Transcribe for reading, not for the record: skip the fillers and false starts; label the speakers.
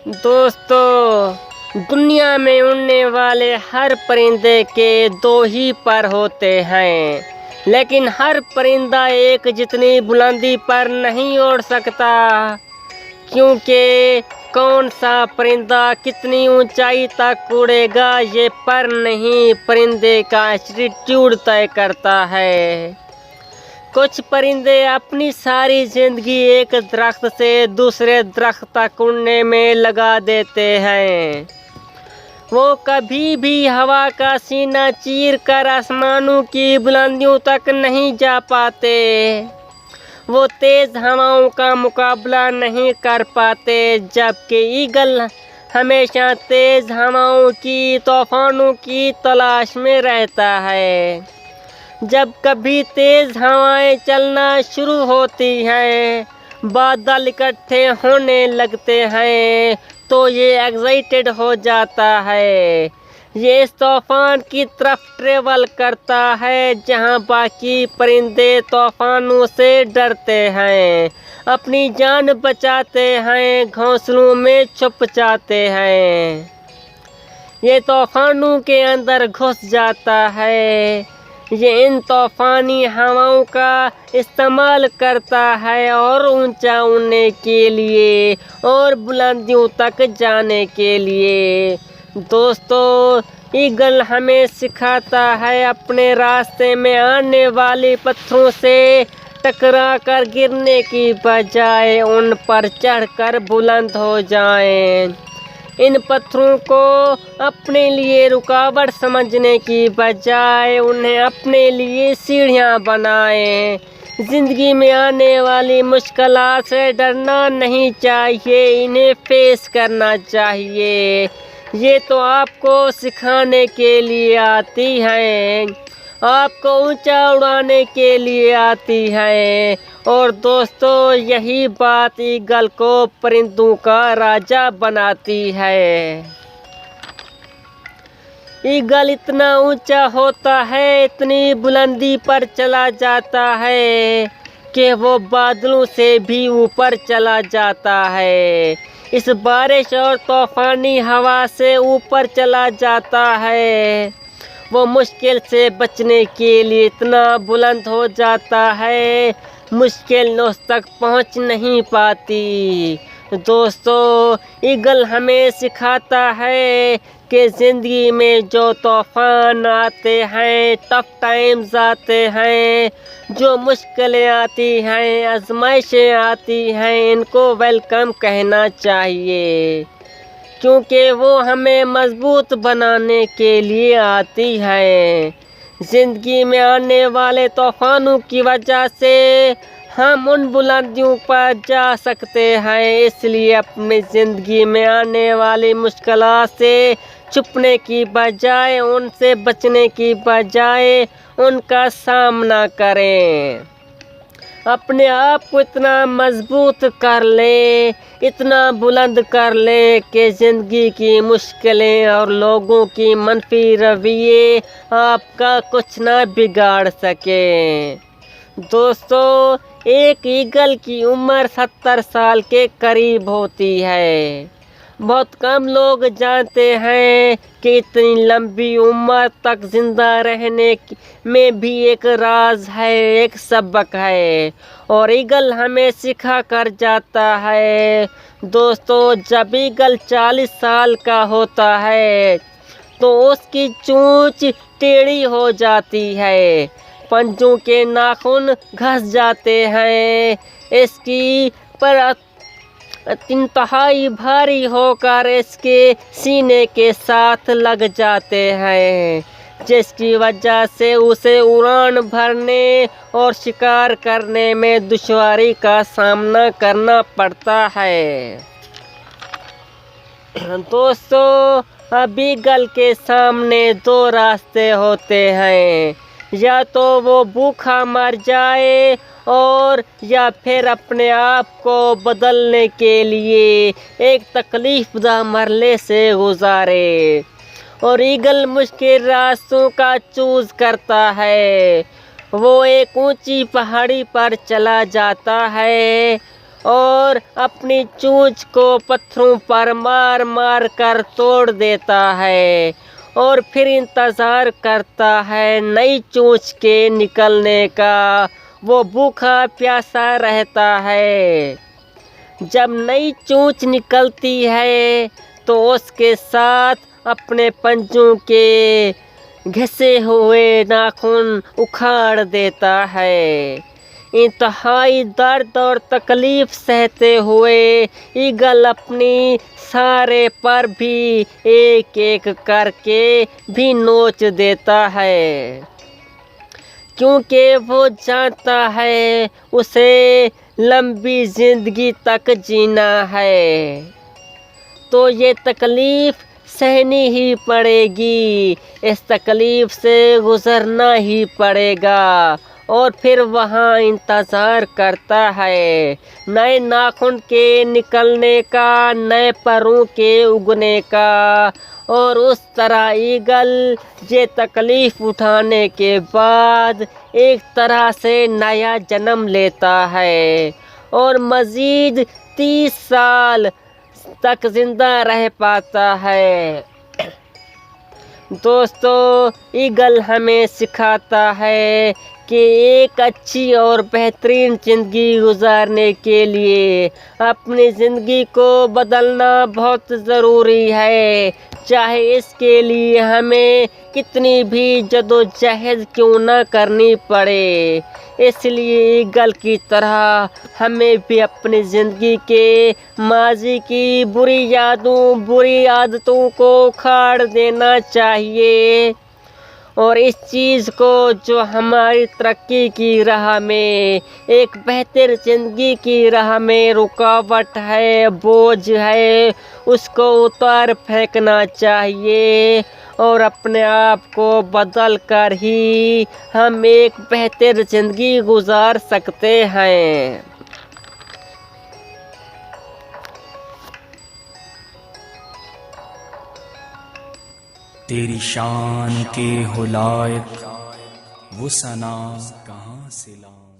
Speaker 1: दोस्तों, दुनिया में उड़ने वाले हर परिंदे के दो ही पर होते हैं, लेकिन हर परिंदा एक जितनी बुलंदी पर नहीं उड़ सकता, क्योंकि कौन सा परिंदा कितनी ऊंचाई तक उड़ेगा ये पर नहीं, परिंदे का एटीट्यूड तय करता है। कुछ परिंदे अपनी सारी जिंदगी एक दरख्त से दूसरे दरख्त तक उड़ने में लगा देते हैं। वो कभी भी हवा का सीना चीर कर आसमानों की बुलंदियों तक नहीं जा पाते। वो तेज हवाओं का मुकाबला नहीं कर पाते, जबकि ईगल हमेशा तेज हवाओं की तूफानों की तलाश में रहता है। जब कभी तेज हवाएं चलना शुरू होती हैं, बादल इकट्ठे होने लगते हैं, तो ये एक्साइटेड हो जाता है। ये इस तूफान की तरफ ट्रेवल करता है जहां बाकी परिंदे तूफानों से डरते हैं, अपनी जान बचाते हैं, घोंसलों में छुप जाते हैं। ये तूफानों के अंदर घुस जाता है। ये इन तूफानी हवाओं का इस्तेमाल करता है और ऊंचा उड़ने के लिए और बुलंदियों तक जाने के लिए। दोस्तों, ईगल हमें सिखाता है अपने रास्ते में आने वाले पत्थरों से टकरा कर गिरने की बजाय उन पर चढ़कर बुलंद हो जाएं। इन पत्थरों को अपने लिए रुकावट समझने की बजाय उन्हें अपने लिए सीढ़ियां बनाएं। ज़िंदगी में आने वाली मुश्किलात से डरना नहीं चाहिए, इन्हें फेस करना चाहिए। ये तो आपको सिखाने के लिए आती हैं, आपको ऊंचा उड़ाने के लिए आती है। और दोस्तों, यही बात ईगल को परिंदों का राजा बनाती है। ईगल इतना ऊंचा होता है, इतनी बुलंदी पर चला जाता है कि वो बादलों से भी ऊपर चला जाता है। इस बारिश और तूफानी हवा से ऊपर चला जाता है। वो मुश्किल से बचने के लिए इतना बुलंद हो जाता है, मुश्किल उस तक पहुंच नहीं पाती। दोस्तों, ईगल हमें सिखाता है कि ज़िंदगी में जो तूफान आते हैं, टफ टाइम्स आते हैं, जो मुश्किलें आती हैं, आजमाइशें आती हैं, इनको वेलकम कहना चाहिए, क्योंकि वो हमें मजबूत बनाने के लिए आती है। ज़िंदगी में आने वाले तूफानों की वजह से हम उन बुलंदियों पर जा सकते हैं, इसलिए अपनी ज़िंदगी में आने वाली मुश्किलात से छुपने की बजाय, उनसे बचने की बजाय उनका सामना करें। अपने आप को इतना मजबूत कर ले, इतना बुलंद कर ले कि ज़िंदगी की मुश्किलें और लोगों की मनफी रवैये आपका कुछ ना बिगाड़ सके। दोस्तों, एक ईगल की उम्र 70 साल के करीब होती है। बहुत कम लोग जानते हैं कि इतनी लंबी उम्र तक जिंदा रहने में भी एक राज है, एक सबक है, और ईगल हमें सिखा कर जाता है। दोस्तों, जब ईगल 40 साल का होता है तो उसकी चोंच टेढ़ी हो जाती है, पंजों के नाखून घस जाते हैं, इसकी पर इंतहाई भारी होकर इसके सीने के साथ लग जाते हैं, जिसकी वजह से उसे उड़ान भरने और शिकार करने में दुश्वारी का सामना करना पड़ता है। दोस्तों, अब ईगल के सामने दो रास्ते होते हैं, या तो वो भूखा मर जाए और या फिर अपने आप को बदलने के लिए एक तकलीफदा मरले से गुजारे। और ईगल मुश्किल रास्तों का चूज करता है। वो एक ऊंची पहाड़ी पर चला जाता है और اور اپنی چونچ کو پتھروں پر مار مار کر توڑ دیتا ہے اور پھر انتظار کرتا ہے نئی چونچ کے نکلنے کا۔ وہ بھوکا پیاسا رہتا ہے۔ جب نئی چونچ نکلتی ہے تو اس کے ساتھ اپنے پنجوں کے گھسے ہوئے ناخن اکھاڑ دیتا ہے۔ انتہائی درد اور تکلیف سہتے ہوئے ایگل اپنی سارے پر بھی ایک ایک کر کے بھی نوچ دیتا ہے، کیونکہ وہ جانتا ہے اسے لمبی زندگی تک جینا ہے، تو یہ تکلیف سہنی ہی پڑے گی، اس تکلیف سے گزرنا ہی پڑے گا۔ اور پھر وہاں انتظار کرتا ہے نئے ناخن کے نکلنے کا، نئے پروں کے اگنے کا، اور اس طرح ایگل یہ تکلیف اٹھانے کے بعد ایک طرح سے نیا جنم لیتا ہے اور مزید 30 سال تک زندہ رہ پاتا ہے۔ دوستو، ایگل ہمیں سکھاتا ہے کہ ایک اچھی اور بہترین زندگی گزارنے کے لیے اپنی زندگی کو بدلنا بہت ضروری ہے، چاہے اس کے لیے ہمیں کتنی بھی جدوجہد کیوں نہ کرنی پڑے۔ اس لیے ایگل کی طرح ہمیں بھی اپنی زندگی کے ماضی کی بری یادوں، بری عادتوں کو اکھاڑ دینا چاہیے، اور اس چیز کو جو ہماری ترقی کی راہ میں، ایک بہتر زندگی کی راہ میں رکاوٹ ہے، بوجھ ہے، اس کو اتار پھینکنا چاہیے، اور اپنے آپ کو بدل کر ہی ہم ایک بہتر زندگی گزار سکتے ہیں۔
Speaker 2: تیری شان کے ہو لائق وہ ثنا کہاں سے لاؤں؟